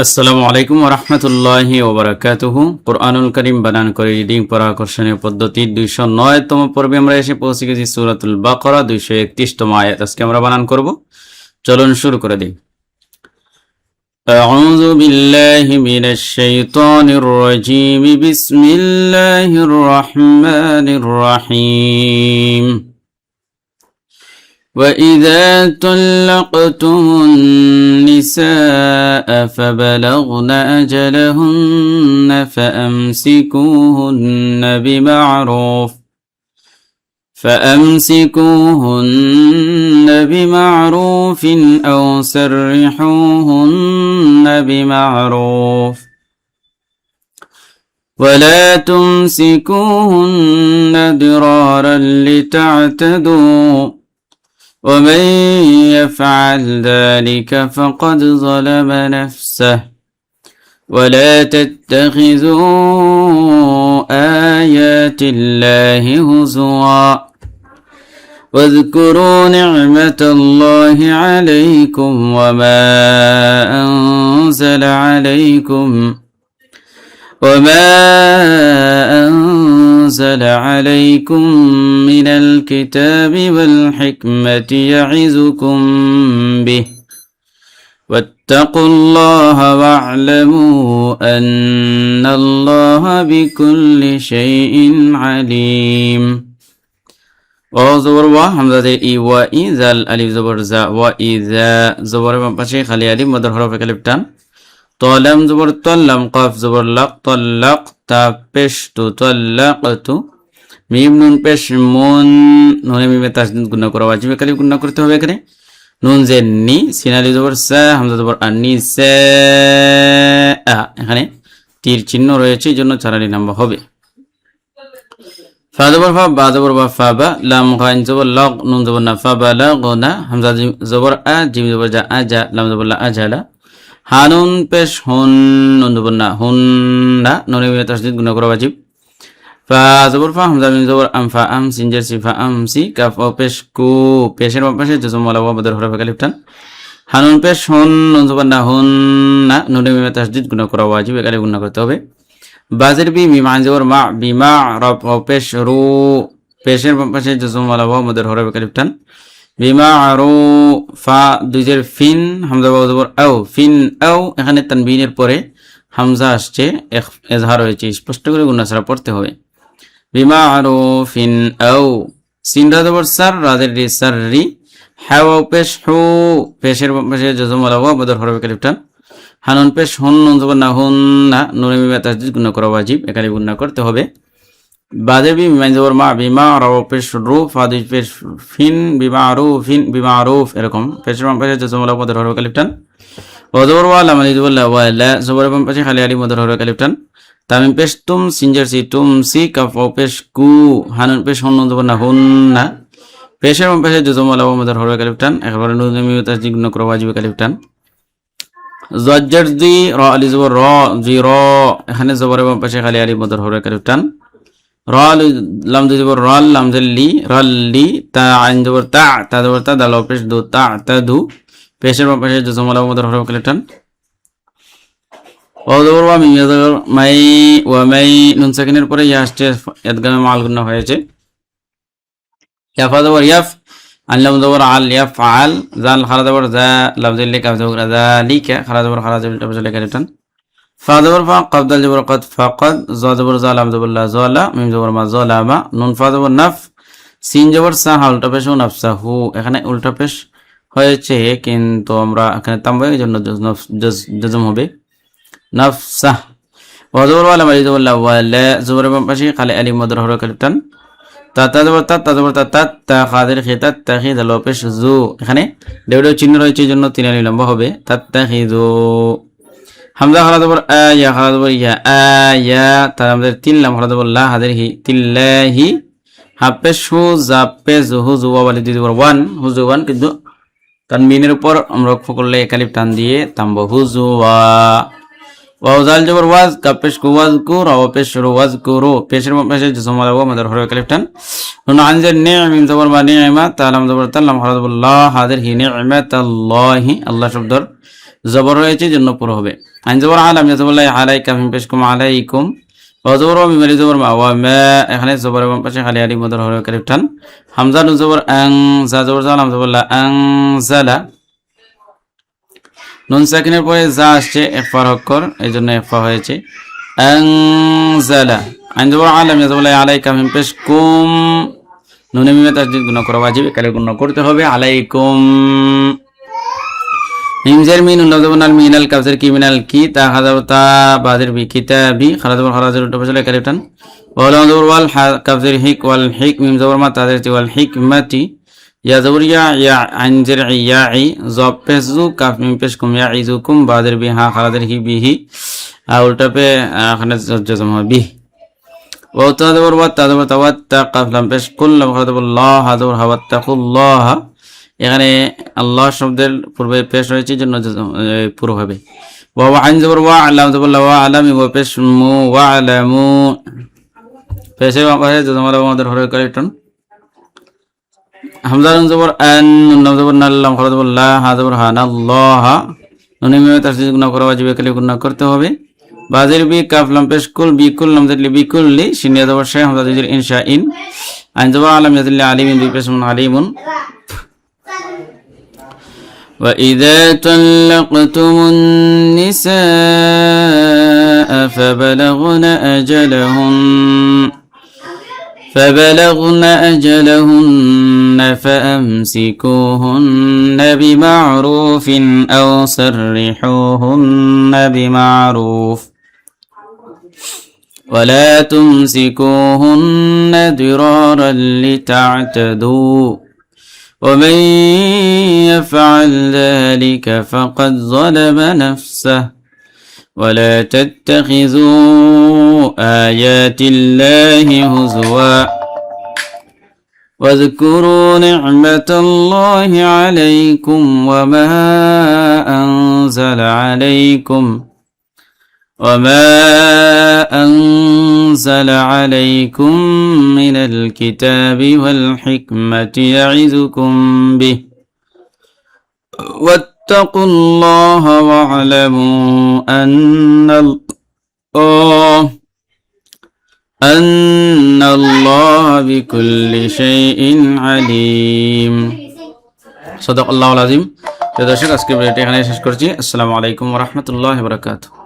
আসসালামু আলাইকুম ওয়া রাহমাতুল্লাহি ওয়া বারাকাতুহু। কুরআনুল কারীম বানান করে রিডিং পড়া আকর্ষণীয় পদ্ধতি 209তম পর্বে আমরা এসে পৌঁছে গেছি সূরাতুল বাকারা 231তম আয়াত আজকে আমরা বানান করব। চলুন শুরু করে দিই। আউযু বিল্লাহি মিনাশ শাইতানির রাজীম। বিসমিল্লাহির রাহমানির রাহিম। وَإِذَا طَلَّقْتُمُ النِّسَاءَ فَبَلَغْنَ أَجَلَهُنَّ فَأَمْسِكُوهُنَّ بِمَعْرُوفٍ أَوْ سَرِّحُوهُنَّ بِمَعْرُوفٍ وَلَا تُمْسِكُوهُنَّ ضِرَارًا لِتَعْتَدُوا ومن يفعل ذلك فقد ظلم نفسه ولا تتخذوا آيات الله هزوا واذكروا نعمة الله عليكم وما أنزل عليكم من الكتاب والحكمة يعظكم به واتقوا الله واعلموا أن الله بكل شيء عليم. وزبر وحمزة إي وإذا الألف زبر زا وإذا زبر باشي خلي ألف مدر حرف كلب تان طلم زبر طلم قاف زبر لق طلق تا পেশতু তাল্লাকতু মিম নুন পেশ মুন নুনে মিমে তাসদীদ গুণা করা ওয়াজিব কালিফ গুণা করতে হবে এখানে নুন জের নি সিন আলিফ জবর সা হামজা জবর আনি সা এখানে তীর চিহ্ন রয়েছে এজন্য 4 আলি নাম্বার হবে ফা জবর ফা বা জবর বা ফা বা লাম গাইন জবর লগ নুন জবর না ফা বা লা গুনা হামজা জবর আ জিম জবর জা আজা লাম জবর লা আজালা হানুন পেশ হুন নুন জবর না হুন্না নুনে মিমে তাসদীদ গুণা করা ওয়াজিব ফা জবর ফা হামজা মিম জবর আম ফা আম সিন জের সিফা আমসি কাফ ও পেশ কু পেশের পাশে জজম ওয়ালা ওয়া মদর হরফ কালিফ টান হানুন পেশ হুন নুন জবর না হুন্না নুনে মিমে তাসদীদ গুণা করা ওয়াজিব একালে গুণা করতে হবে বাজের বি মিম আন জবর মা বিমা রব ও পেশ রু পেশের পাশে জজম ওয়ালা ওয়া মদর হরফ কালিফ টান বিমা আরু ফা দুইজের ফিন হামজা ওয়া জবর আও ফিন আও এখানে তানবিনের পরে হামজা আসছে এজহার হয়েছে স্পষ্ট করে গুণা ছাড়া পড়তে হবে বিমা আরু ফিন আও সিন রা জবর সার রাজের রি সার রি হাওয়া পেশ হু পেশের পাশে জজম ওয়ালা ওয়া মদর হরফ কালিফ টান হানুন পেশ হুন নুন জবর না হুন্না নুনে মিমে তাসদীদ গুণা করা ওয়াজিব একালে গুণা করতে হবে বাজের বি মিম জবর মা বিমা রাও পেশ রু ফা দুই পেশ ফিন বিমা আরু ফিন বিমা আরুফ এরকম পেশের পাশে জজম ওয়ালা মদর হরফ কালিফ টান ওয়া জবর ওয়া লাম আলিফ জবর লা ওয়া লা জবরের পাশে খালি আলিফ মদর হরফ কালিফ টান তামিম পেশ তুম সিনজার সি তুম সি কাফ ও পেশ কু হানুন পেশ হুন নুন জবর না হুন্না পেশের পাশে জজম ওয়ালা ওয়া মদর হরফ কালিফ টান একবারে নুন মিম তাসদীদ গুণা করা ওয়াজিব কালিফ টান জজ্জার জি র আলিফ জবর র জি র এখানে জবরের পাশে খালি আলিফ মদর হরফ কালিফ টান র লাম জবর র লাম জেলি রল্লি তা আইন জবর তা তা জবর তা দাল পেশ দু তা তা দু পেশের পাশে জজম ওয়ালা ওয়া মদর হরফ কালিফ টান ওয়া জবর ওয়া মিম জবর মাই ওয়া মাই নুন সাকিনের পরে ইয়া আসছে ইদগামে মাল গুণা হয়েছে ইয়া ফা জবর ইয়াফ আন লাম জবর আল ইয়াফআল জাল খারা জবর জা লাম জেলি কাফ জবর যালিকা খারা জবর খারা জবর তাবজলে কালিফ ফা জবর ফা কফ দাল জবর কদ ফাকাদ জা জবর জা লাম জবর লা জালা মিম জবর মা জালামা নুন ফা জবর নাফ সিন জবর সা হা উল্টা পেশ নাফসাহু এখানে উল্টা পেশ হয়েছে কিন্তু আমরা এখানে তামবাই এর জন্য জজম হবে নাফসা ওয়া জবর ওয়া লাম জবর লা ওয়া লা জবরের পাশে খালি আলিফ মদর হরফ কালিফ টান তা তা জবর তা তা জবর তা তা তা খাদের খিতা তাখিদ ল পেশ জু এখানে দেওয়া চিহ্ন রয়েছে এর জন্য 3 আলিফ লম্বা হবে তাতাখিযু হামজা খারা জবর আ ইয়া খারা জবর ইয়া আ ইয়া তার আমাদের 3 লাম খারা জবর লা হাদের হি তিল্লাহি হাফেশ হু জাপেজ হু জুওয়া ওয়ালি দুই জবর ওয়ান হুজু ওয়ান কিন্তু তানবিনের উপর আমরা লক্ষ্য করলে এক আলিফ টান দিয়ে থামবো হুজুয়া ওয়াও জাল জবর ওয়াজ কাপেশ কু ওয়াজ কু রাও পেশ রু ওয়াজ কু রু পেশের পাশে জজম ওয়া মদর হরফ আলিফ টান নুন আনজার নি'মিন জবর বা নি'মা তালাম জবর তাল্লাম হরফুল্লাহ হাদের হি নি'মাতাল্লাহি আল্লাহ শব্দর জবর রয়েছে জন্য পুরো হবে। আইন জবর আলাম ইয়াজবুল্লাহ আলাইকা মিম পেশ কুম আলাইকুম ওয়া জবর ওয়া মিম আলিফ জবর মা ওয়া মা এখানে জবর এবং পাশে খালি আলিফ মদর হরফ কালিফ টান হামজা নুন জবর আং জা জবর জালাম জবরলা আং জালা নুন সাকিনের পরে যা আসছে ইখফার অক্ষর এইজন্য ইখফা হয়েছে আং জালা আইন জবর আলাম ইয়াজবুল্লাহ আলাইকা মিম পেশ কুম নুনে মিমে তাসদীদ গুণ করা ওয়াজিব কালে গুণ করতে হবে আলাইকুম হিমজের মিন উন্নতবনাল মিনাল কাফজের কি মিনাল কি তা হাজারতা বাদের বি কিতাবি খারাজবর খারাজের উল্টো পাশে কালিফ টান ওয়ালা জবর ওয়াল কাফজের হিক ওয়াল হিক মিম জবর মা তাদের তি ওয়াল হিকমাতি ইয়া জবর ইয়া আনজের ইয়াই জব পেজু কাফ মিম পেশ কুম ইয়াইজুকুম বাদের বি হা খারাজের হি বিহি উল্টা পে এখানে জজম হবে বি ওয়া তাজবর ওয়া তাজবর তাওয়াত্তা কাফ লাম পেশ কুল লাম খারাজবুল্লাহ হাজবর হাওয়াত্তাকুল্লাহ এখানে আল্লাহ শব্দের পূর্বে পেশ রয়েছে জন্য পুরো হবে ওয়া আইন জবর ওয়া আলাম জবর ওয়া আলামি ওয়া পেশ মু ওয়া আলামু পেশে ওয়া জমা আমাদের হরফ কালিটন হামজা নুন জবর আন নুন জবর নাল্লাম খারাজ জবর লা হা জবর হানাল্লাহ নুন মিমে তাসদীদ গুণ করা ওয়াজিব কালে গুণ করতে হবে বাজির বি কাফ লাম পেশ কুল বি কুল লাম জালি বি কুললি শিনিয়া জবর শাহ হামজা জির ইনশা ইন আইন জবর আলাম ইয়াজিল আলিমিন বি পেশ মুন আলিমুন وإذا طلقتم النساء فبلغن أجلهن فأمسكوهن بمعروف أو سرحوهن بمعروف ولا تمسكوهن ضرارا لتعتدوا ومن يفعل ذلك فقد ظلم نفسه ولا تتخذوا آيات الله هزوا واذكروا نعمة الله عليكم وما أنزل عليكم من الكتاب والحكمة يعظكم به واتقوا الله واعلموا أن الله بكل شيء عليم صدق الله العظيم। দর্শক আজকে ভিডিওটি এখানে শেষ করছি। আসসালামু আলাইকুম ওয়া রাহমাতুল্লাহি ওয়া বারাকাতুহু।